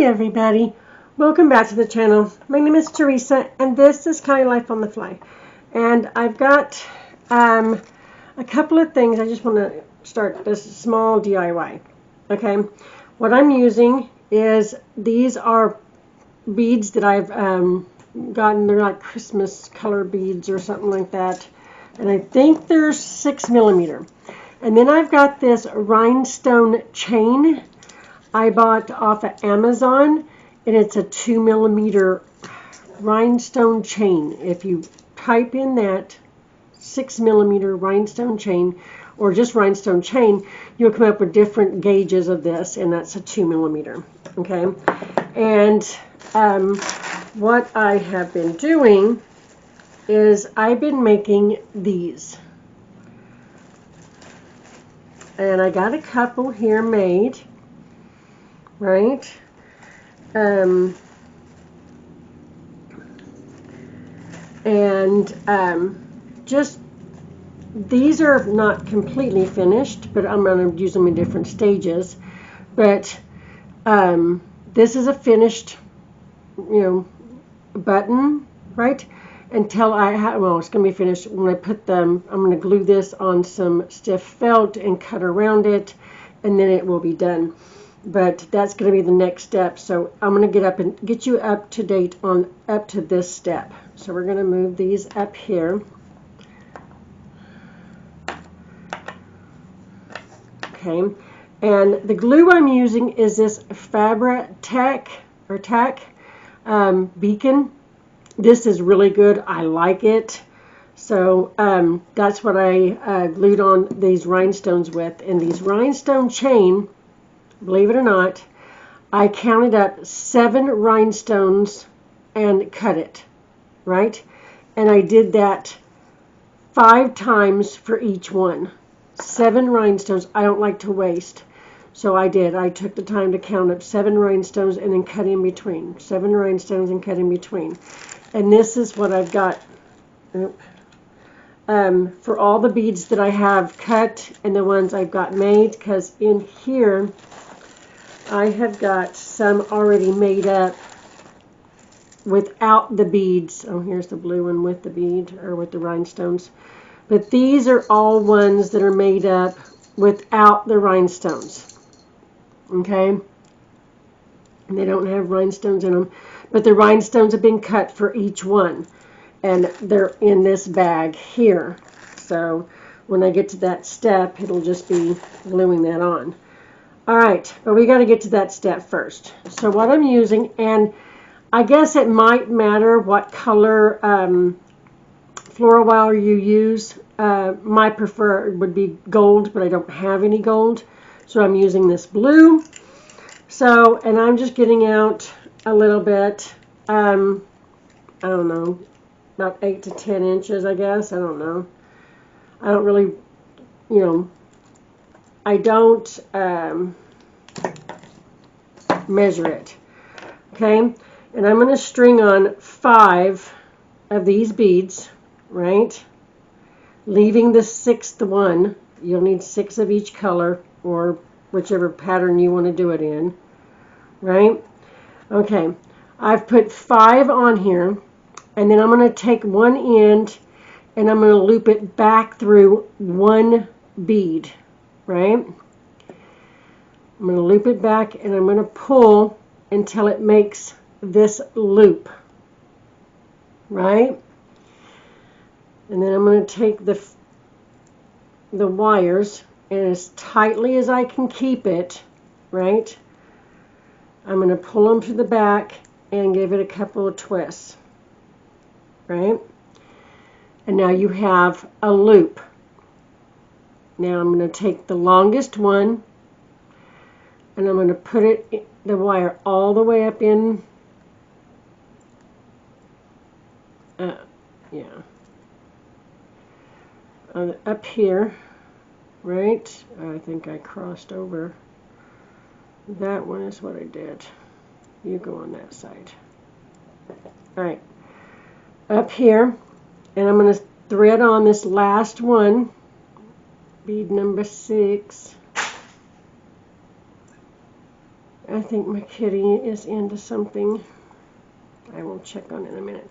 Hi everybody, welcome back to the channel. My name is Teresa and this is Kind of Life on the Fly. And I've got a couple of things. I just want to start this small DIY. Okay, what I'm using is, these are beads that I've gotten. They're like Christmas color beads or something like that. And I think they're 6mm. And then I've got this rhinestone chain I bought off of Amazon, and it's a 2mm rhinestone chain. If you type in that 6mm rhinestone chain, or just rhinestone chain, you'll come up with different gauges of this, and that's a 2mm. Okay, and what I have been doing is I've been making these, and I got a couple here made. Right? Just, these are not completely finished, but I'm going to use them in different stages. But this is a finished, button, right? Until I have, well, it's going to be finished when I put them. I'm going to glue this on some stiff felt and cut around it, and then it will be done. But that's going to be the next step. So I'm going to get you up to date on up to this step. So we're going to move these up here. Okay, and the glue I'm using is this Fabri-Tac beacon. This is really good. I like it. So that's what I glued on these rhinestones with. And these rhinestone chain, believe it or not, I counted up 7 rhinestones and cut it, right? And I did that 5 times for each one. 7 rhinestones. I don't like to waste. So I did. I took the time to count up 7 rhinestones and then cut in between. 7 rhinestones and cut in between. And this is what I've got for all the beads that I have cut and the ones I've got made, because in here I have got some already made up without the beads. Oh, here's the blue one with the bead, or with the rhinestones. But these are all ones that are made up without the rhinestones. Okay? And they don't have rhinestones in them. But the rhinestones have been cut for each one. And they're in this bag here. So when I get to that step, it'll just be gluing that on. Alright, but we got to get to that step first. So what I'm using, and I guess it might matter what color floral wire you use. My preferred would be gold, but I don't have any gold. So I'm using this blue. So, and I'm just getting out a little bit, I don't know, about 8 to 10 inches, I guess. I don't know. I don't really, I don't measure it. Okay, and I'm going to string on 5 of these beads, right? Leaving the 6th one. You'll need 6 of each color, or whichever pattern you want to do it in, right? Okay, I've put 5 on here, and then I'm going to take one end and I'm going to loop it back through one bead, right? I'm going to loop it back and I'm going to pull until it makes this loop, right? And then I'm going to take the wires, and as tightly as I can keep it, right, I'm going to pull them to the back and give it a couple of twists, right? And now you have a loop. Now I'm going to take the longest one and I'm going to put it, the wire, all the way up in, up here, right? I think I crossed over. That one is what I did. You go on that side. All right, up here, and I'm going to thread on this last one, bead number 6. I think my kitty is into something. I will check on it in a minute.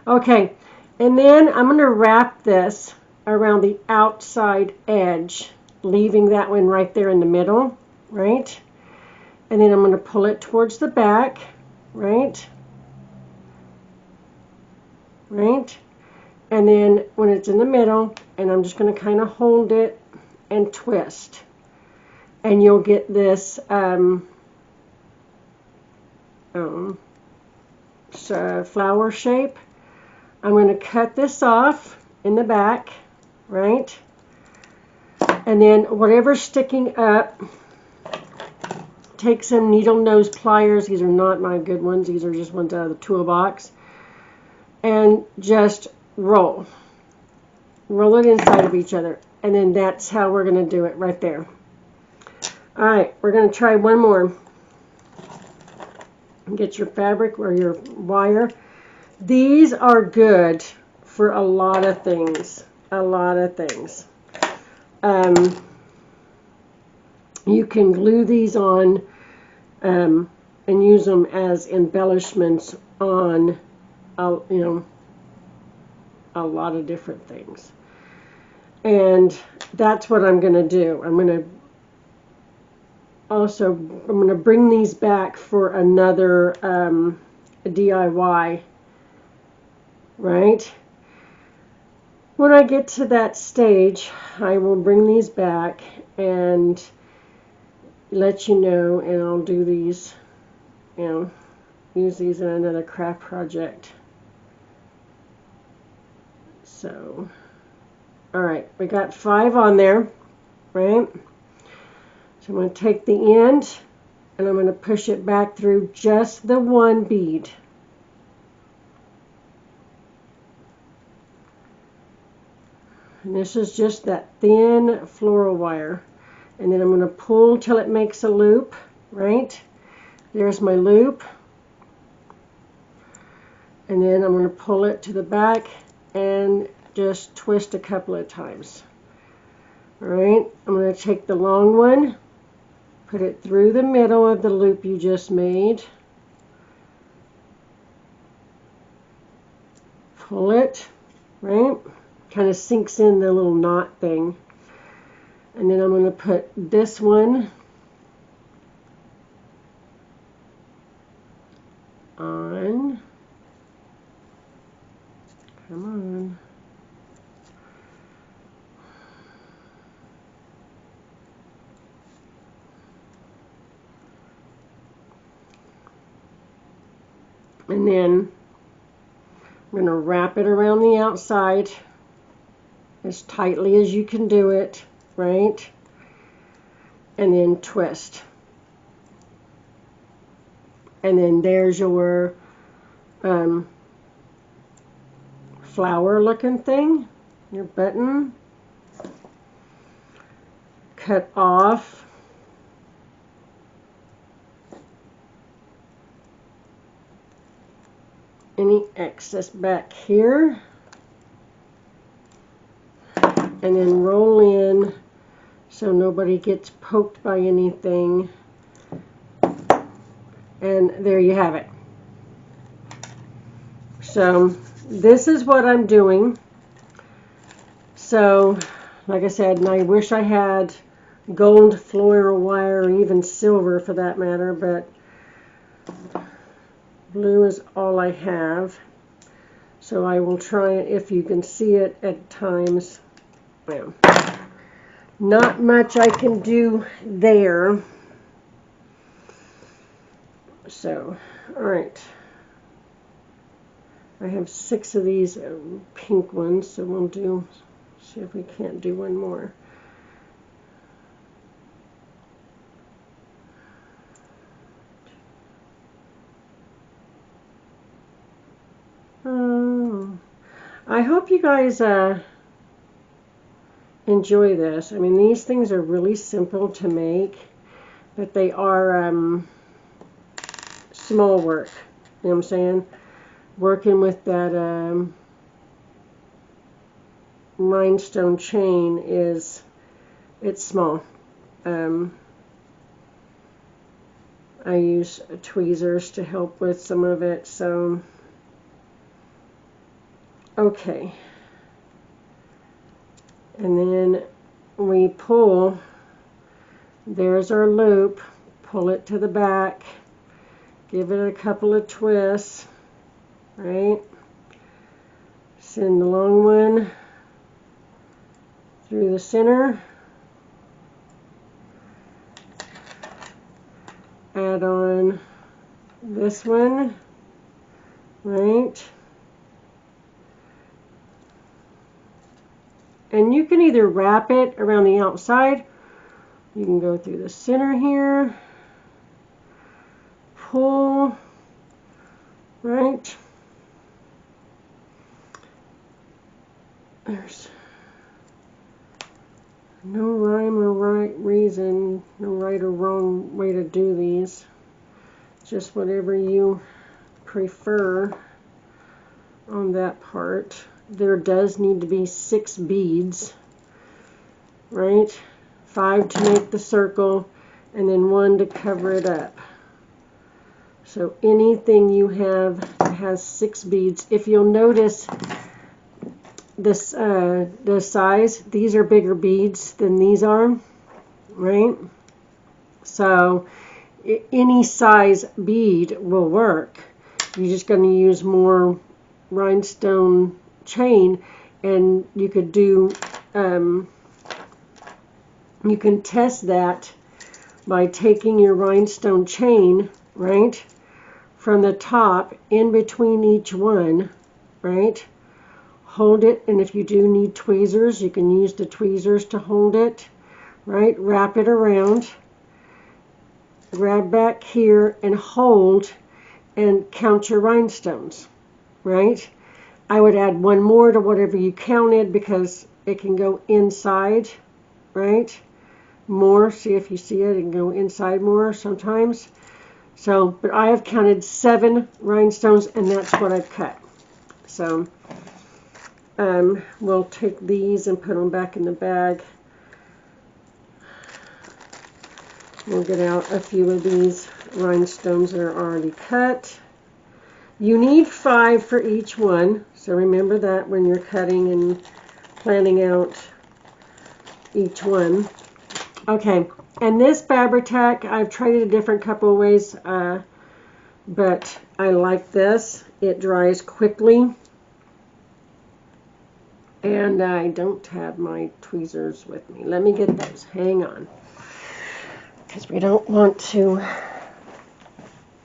Okay, and then I'm going to wrap this around the outside edge, leaving that one right there in the middle, right? And then I'm going to pull it towards the back, right? Right? And then when it's in the middle, and I'm just going to kind of hold it and twist. And you'll get this flower shape. I'm going to cut this off in the back, right? And then whatever's sticking up, take some needle nose pliers. These are not my good ones. These are just ones out of the toolbox. And just roll. Roll it inside of each other. And then that's how we're going to do it right there. All right, we're going to try one more. Get your fabric or your wire. These are good for a lot of things. A lot of things. You can glue these on and use them as embellishments on, a lot of different things. And that's what I'm going to do. I'm going to bring these back for another DIY, right? When I get to that stage, I will bring these back and let you know, and I'll do these, use these in another craft project. So, all right, we got 5 on there, right? So I'm going to take the end and I'm going to push it back through just the one bead. And this is just that thin floral wire. And then I'm going to pull till it makes a loop, right? There's my loop. And then I'm going to pull it to the back and just twist a couple of times. All right, I'm going to take the long one, put it through the middle of the loop you just made. Pull it, right? Kind of sinks in the little knot thing. And then I'm going to put this one on. Come on. And then I'm going to wrap it around the outside as tightly as you can do it, right? And then twist. And then there's your flower looking thing, your button. Cut off any excess back here. And then roll in so nobody gets poked by anything. And there you have it. So this is what I'm doing. So like I said, and I wish I had gold floral wire or even silver for that matter, but blue is all I have. So I will try it if you can see it at times. Well, not much I can do there. So, all right. I have 6 of these pink ones, so we'll see if we can't do one more. I hope you guys enjoy this. I mean, these things are really simple to make, but they are small work. You know what I'm saying? Working with that rhinestone chain it's small. I use tweezers to help with some of it. So, okay. And then we pull, there's our loop, pull it to the back, give it a couple of twists, right? Send the long one through the center, add on this one, right? And you can either wrap it around the outside, you can go through the center here, pull, right? There's no rhyme or right reason, no right or wrong way to do these. Just whatever you prefer on that part. There does need to be 6 beads, right? 5 to make the circle, and then 1 to cover it up. So anything you have that has 6 beads, if you'll notice this, the size, these are bigger beads than these are, right? So any size bead will work. You're just going to use more rhinestone chain, and you could do, you can test that by taking your rhinestone chain, right, from the top in between each one, right? Hold it, and if you do need tweezers, you can use the tweezers to hold it, right? Wrap it around, grab back here and hold, and count your rhinestones, right? I would add 1 more to whatever you counted because it can go inside, right? More, see if you see it, it can go inside more sometimes. So, but I have counted 7 rhinestones, and that's what I've cut. So, we'll take these and put them back in the bag. We'll get out a few of these rhinestones that are already cut. You need 5 for each one, so remember that when you're cutting and planning out each one. Okay, and this Fabri-Tac, I've tried it a different couple of ways, but I like this. It dries quickly, and I don't have my tweezers with me. Let me get those. Hang on, because we don't want to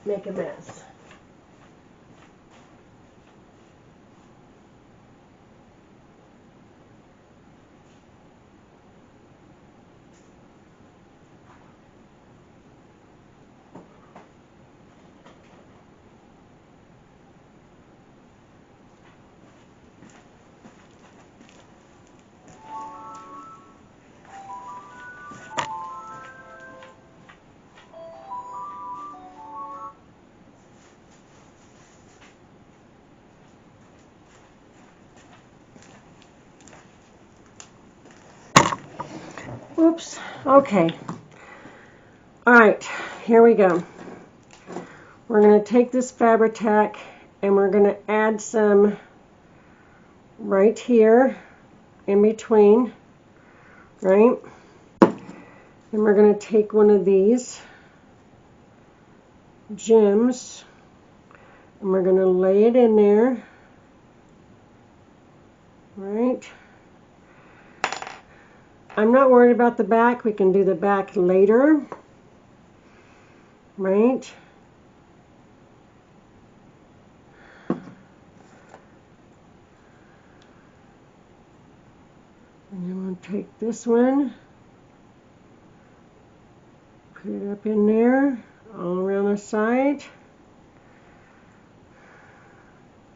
make a mess. Oops. Okay. All right, here we go. We're going to take this Fabri-Tac and we're going to add some right here in between, right? And we're going to take one of these gems and we're going to lay it in there, right? I'm not worried about the back. We can do the back later, right? And then we'll take this one, put it up in there, all around the side.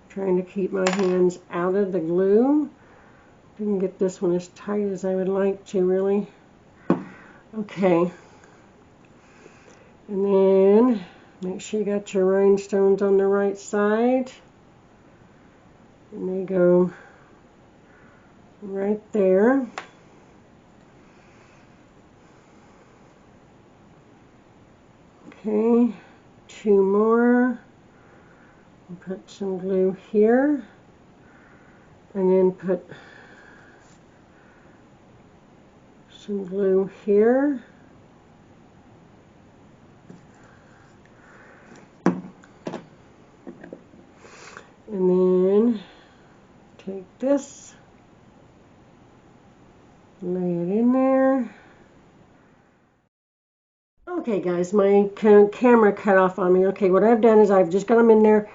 Trying to keep my hands out of the glue. Didn't get this one as tight as I would like to, really. Okay. And then make sure you got your rhinestones on the right side. And they go right there. Okay, 2 more. Put some glue here, and then put some glue here. And then take this, lay it in there. Okay guys, my camera cut off on me. Okay, what I've done is I've just got them in there.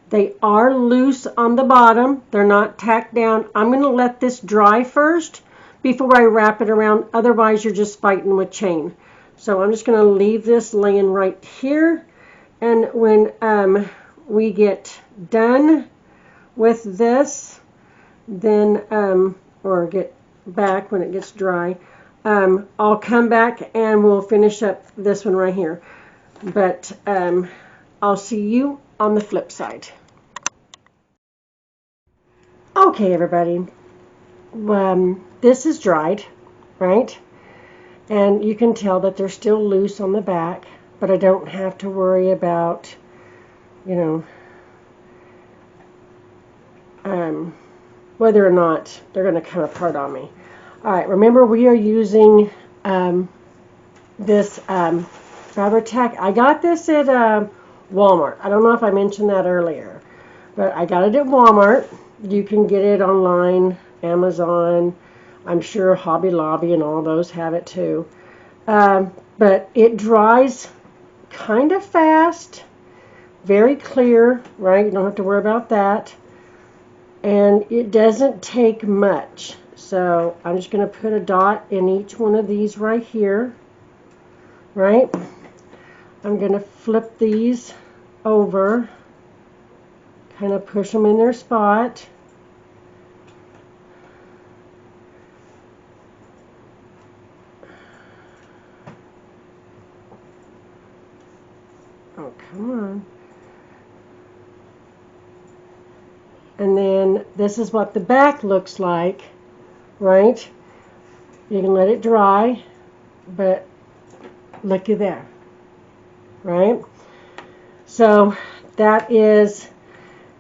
They are loose on the bottom. They're not tacked down. I'm going to let this dry first before I wrap it around. Otherwise, you're just fighting with chain. So I'm just going to leave this laying right here. And when we get done with this, then, or get back when it gets dry, I'll come back and we'll finish up this one right here. But I'll see you on the flip side. Okay, everybody, this is dried, right? And you can tell that they're still loose on the back, but I don't have to worry about, you know, whether or not they're going to come apart on me. All right, remember we are using this Fabri-Tac. I got this at Walmart. I don't know if I mentioned that earlier, but I got it at Walmart. You can get it online, Amazon. I'm sure Hobby Lobby and all those have it too. But it dries kind of fast, very clear, right? You don't have to worry about that. And it doesn't take much. So I'm just going to put a dot in each one of these right here, right? I'm going to flip these over, kind of push them in their spot. Oh, come on. And then this is what the back looks like, right? You can let it dry, but looky there, right? So that is,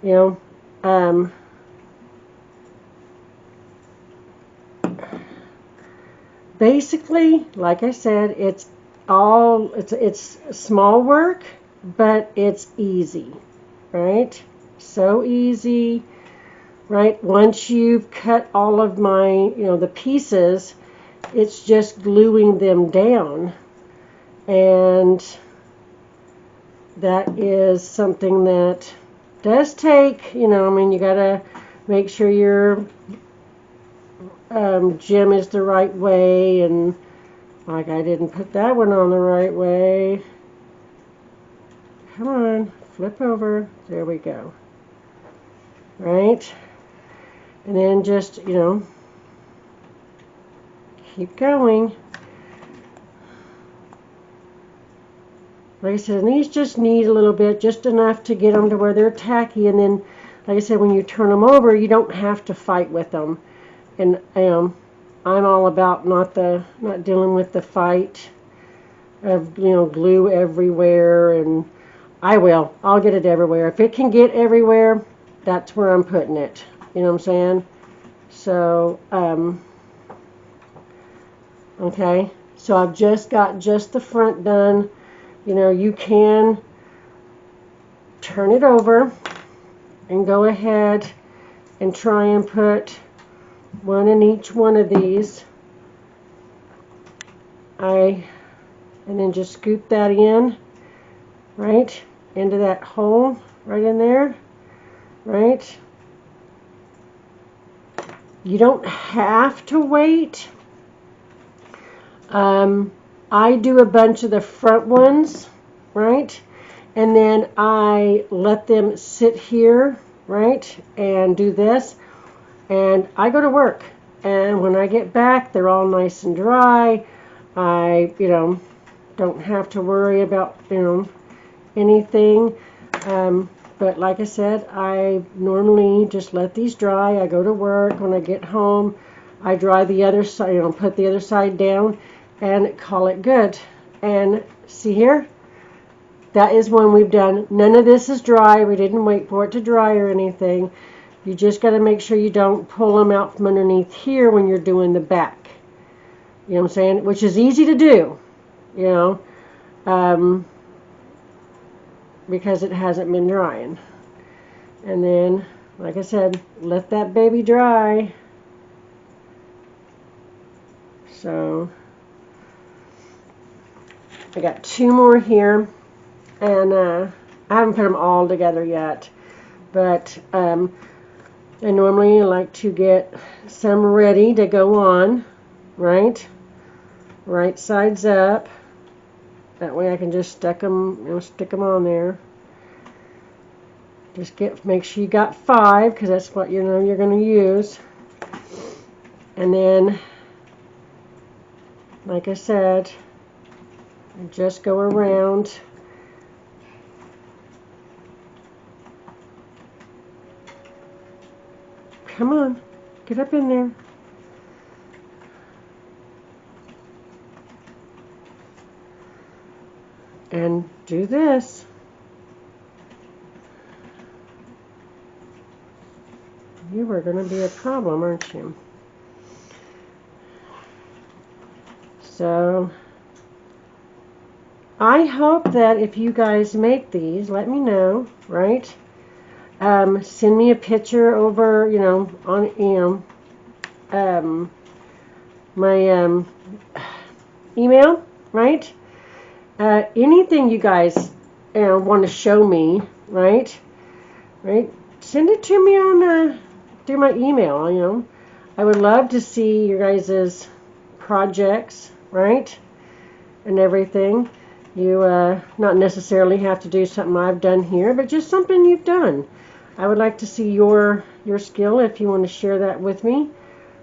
you know, basically, like I said, it's small work, but it's easy, right? So easy, right? Once you've cut all of my, you know, the pieces, it's just gluing them down. And that is something that does take, you know, I mean, you gotta make sure your gem is the right way, and like I didn't put that one on the right way. Come on, flip over. There we go. Right? And then just, you know, keep going. Like I said, and these just need a little bit, just enough to get them to where they're tacky. And then, like I said, when you turn them over, you don't have to fight with them. And I'm all about not dealing with the fight of, you know, glue everywhere. And I'll get it everywhere. If it can get everywhere, that's where I'm putting it. You know what I'm saying? So, okay. So I've just got the front done. You know, you can turn it over and go ahead and try and put one in each one of these. And then just scoop that in, right, into that hole right in there, right? You don't have to wait. I do a bunch of the front ones, right? And then I let them sit here, right? And do this. And I go to work. And when I get back, they're all nice and dry. I, you know, don't have to worry about, you know, anything. But like I said, I normally just let these dry. I go to work. When I get home, I dry the other side, you know, put the other side down and call it good. And see here, that is one we've done. None of this is dry. We didn't wait for it to dry or anything. You just got to make sure you don't pull them out from underneath here when you're doing the back. You know what I'm saying? Which is easy to do, you know, because it hasn't been drying. And then, like I said, let that baby dry. So, I got 2 more here, and I haven't put them all together yet, but I normally like to get some ready to go on, right sides up. That way I can just stick them on there. Just make sure you got 5, because that's what you know you're going to use. And then, like I said, just go around. Come on, get up in there. And do this. You are going to be a problem, aren't you? So, I hope that if you guys make these, let me know, right? Send me a picture over, you know, on, my email, right? Anything you guys want to show me, right? Send it to me on through my email. You know, I would love to see your guys's projects, right, and everything. You not necessarily have to do something I've done here, but just something you've done. I would like to see your skill if you want to share that with me,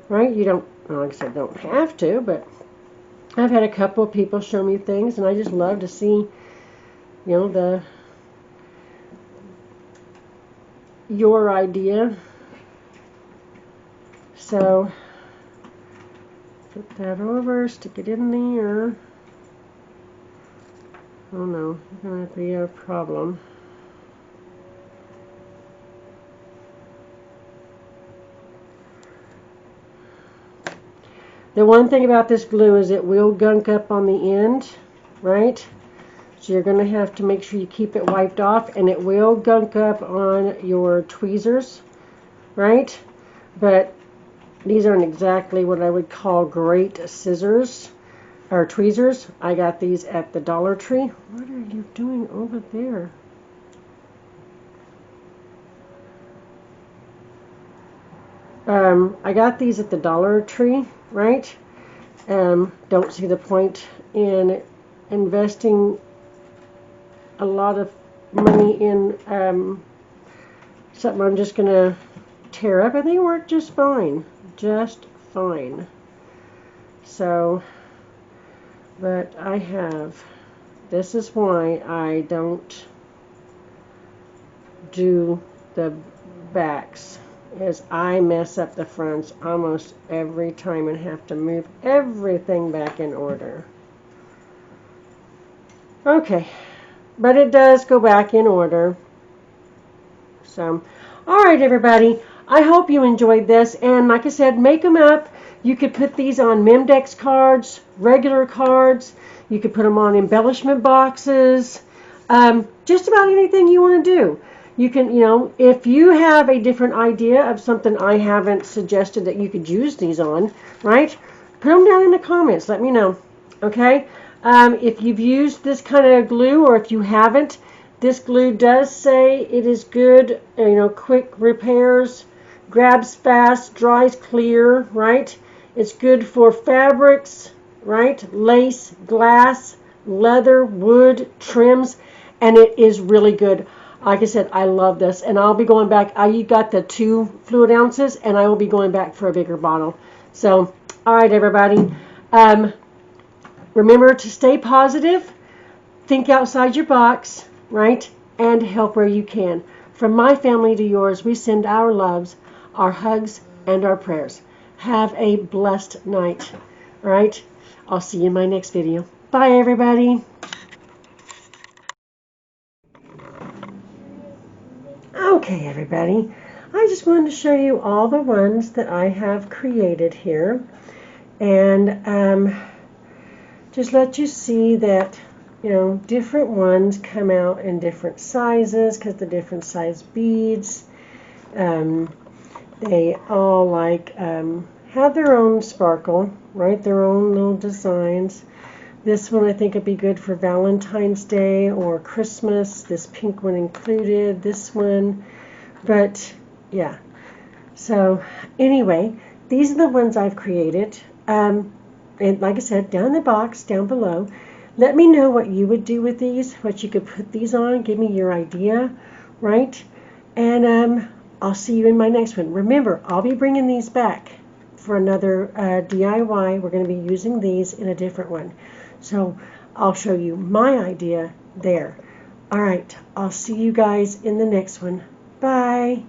right? You don't, like I said, don't have to, but I've had a couple of people show me things, and I just love to see, you know, your idea. So put that over, stick it in there. Oh no, it's going to be a problem. The one thing about this glue is it will gunk up on the end, right? So you're going to have to make sure you keep it wiped off, and it will gunk up on your tweezers, right? But these aren't exactly what I would call great scissors or tweezers. I got these at the Dollar Tree. What are you doing over there? I got these at the Dollar Tree, right? Don't see the point in investing a lot of money in something I'm just going to tear up. I think it worked just fine. Just fine. So, but I have, this is why I don't do the backs, is I mess up the fronts almost every time and have to move everything back in order. Okay, but it does go back in order. So, alright everybody, I hope you enjoyed this, and like I said, make them up. You could put these on Memdex cards, regular cards, you could put them on embellishment boxes, just about anything you want to do. You can, you know, if you have a different idea of something I haven't suggested that you could use these on, right? Put them down in the comments. Let me know, okay? If you've used this kind of glue, or if you haven't, this glue does say it is good, you know, quick repairs, grabs fast, dries clear, right? It's good for fabrics, right? Lace, glass, leather, wood, trims, and it is really good. Like I said, I love this, and I'll be going back. I got the 2 fluid ounces, and I will be going back for a bigger bottle. So, all right, everybody. Remember to stay positive, think outside your box, right, and help where you can. From my family to yours, we send our loves, our hugs, and our prayers. Have a blessed night, all right? I'll see you in my next video. Bye, everybody. Okay, everybody, I just wanted to show you all the ones that I have created here, and just let you see that, you know, different ones come out in different sizes because the different size beads. They all have their own sparkle, right? Their own little designs. This one I think would be good for Valentine's Day or Christmas. This pink one included. This one, but yeah. So anyway, these are the ones I've created. And like I said, down in the box down below, let me know what you would do with these, what you could put these on. Give me your idea, right? And I'll see you in my next one. Remember, I'll be bringing these back for another DIY. We're going to be using these in a different one. So I'll show you my idea there. All right, I'll see you guys in the next one. Bye.